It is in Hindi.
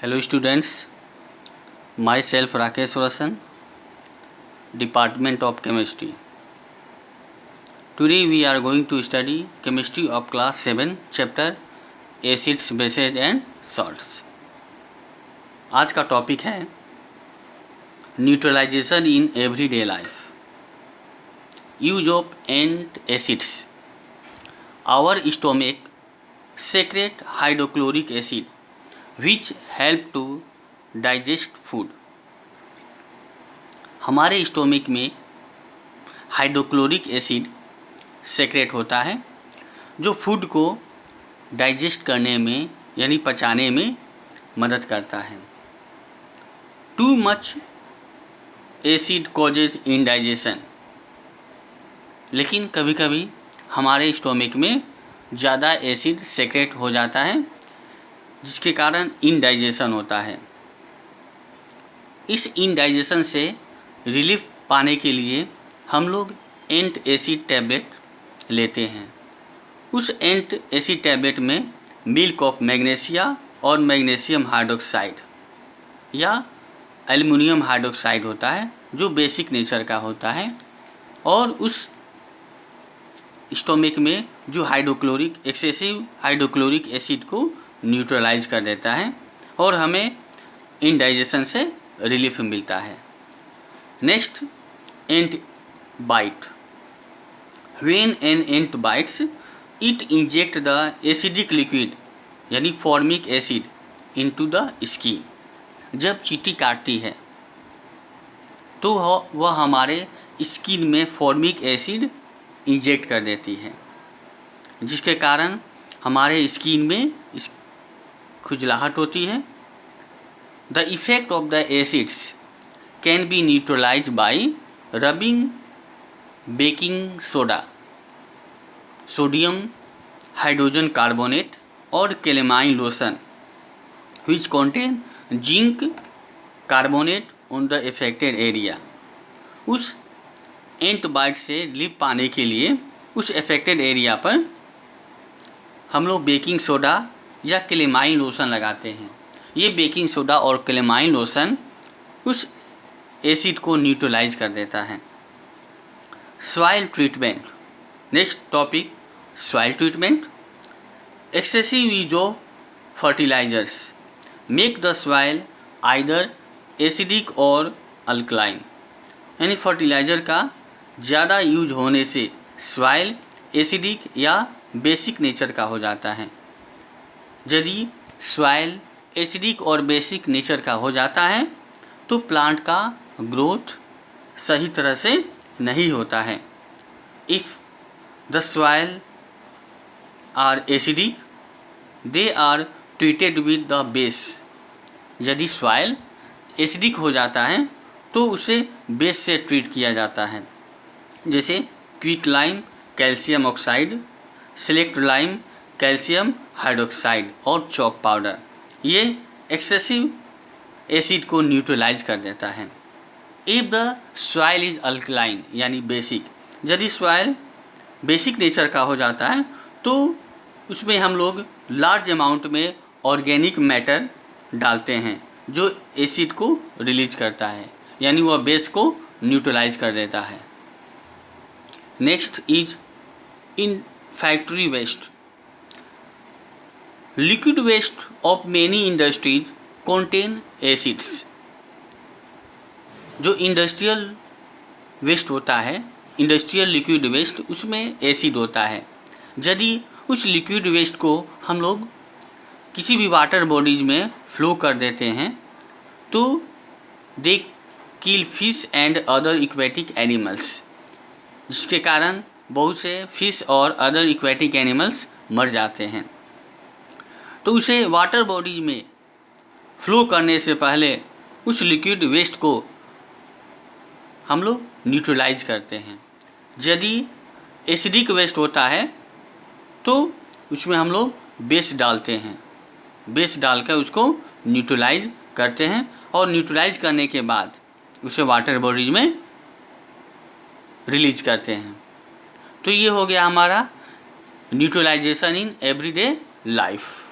Hello students, myself Rakesh Roshan, Department of Chemistry. Today we are going to study Chemistry of Class 7, Chapter Acids, Bases and Salts. आज का टॉपिक है neutralisation in everyday life. Use of antacids. Our stomach secrete hydrochloric acid which help to digest food. हमारे स्टोमक में हाइड्रोक्लोरिक एसिड सेक्रेट होता है जो फूड को डाइजेस्ट करने में यानी पचाने में मदद करता है. Too much acid causes indigestion. लेकिन कभी कभी हमारे स्टोमक में ज़्यादा एसिड सेक्रेट हो जाता है जिसके कारण इनडाइजेशन होता है. इस इनडाइजेशन से रिलीफ पाने के लिए हम लोग एंटासिड टैबलेट लेते हैं. उस एंटासिड टैबलेट में मिल्क ऑफ मैग्नीशिया और मैग्नीशियम हाइड्रोक्साइड या एल्युमिनियम हाइड्रोक्साइड होता है जो बेसिक नेचर का होता है और उस स्टोमक में जो एक्सेसिव हाइड्रोक्लोरिक एसिड को न्यूट्रलाइज कर देता है और हमें इनडाइजेशन से रिलीफ मिलता है. Next, ant bite. When an ant bites it inject the acidic liquid यानी formic acid into the skin. जब चींटी काटती है तो वह हमारे स्किन में फॉर्मिक एसिड इंजेक्ट कर देती है जिसके कारण हमारे स्किन में खुजलाहट होती है. The effect of the acids can be neutralize by rubbing baking soda, sodium hydrogen carbonate और calamine lotion which contain zinc carbonate on the effected area. उस एंटबाइट से रिलीफ पाने के लिए उस इफेक्टेड एरिया पर हम लोग बेकिंग सोडा या कैलेमाइन लोशन लगाते हैं. ये बेकिंग सोडा और कैलेमाइन लोशन उस एसिड को न्यूट्रलाइज कर देता है. Soil treatment. Next topic, soil treatment. Excessive use of fertilizers make the soil either acidic और अल्कलाइन. यानी फर्टिलाइज़र का ज़्यादा यूज होने से सॉइल एसिडिक या बेसिक नेचर का हो जाता है. यदि सॉइल एसिडिक और बेसिक नेचर का हो जाता है तो प्लांट का ग्रोथ सही तरह से नहीं होता है. If the soil are acidic they are treated with the base. यदि सॉइल एसिडिक हो जाता है तो उसे बेस से ट्रीट किया जाता है जैसे quick lime calcium oxide, select lime calcium hydroxide और चॉक पाउडर. ये एक्सेसिव एसिड को न्यूट्रलाइज कर देता है. If the soil is alkaline यानी बेसिक. यदि सॉइल बेसिक नेचर का हो जाता है तो उसमें हम लोग लार्ज अमाउंट में ऑर्गेनिक मैटर डालते हैं जो एसिड को रिलीज करता है यानी वह बेस को न्यूट्रलाइज कर देता है. Next is in factory waste. Liquid waste of many industries contain acids. जो इंडस्ट्रियल वेस्ट होता है, इंडस्ट्रियल लिक्विड वेस्ट, उसमें एसिड होता है. यदि उस लिक्विड वेस्ट को हम लोग किसी भी वाटर बॉडीज में फ्लो कर देते हैं तो they kill fish and other aquatic animals, जिसके कारण बहुत से फिश और अदर एक्वेटिक एनिमल्स मर जाते हैं. तो उसे वाटर बॉडीज में फ्लो करने से पहले उस लिक्विड वेस्ट को हम लोग न्यूट्रलाइज करते हैं. यदि एसिडिक वेस्ट होता है तो उसमें हम लोग बेस डालते हैं. बेस डालकर उसको न्यूट्रलाइज करते हैं और न्यूट्रलाइज करने के बाद उसे वाटर बॉडीज में रिलीज करते हैं. तो ये हो गया हमारा न्यूट्रलाइजेशन इन एवरीडे लाइफ.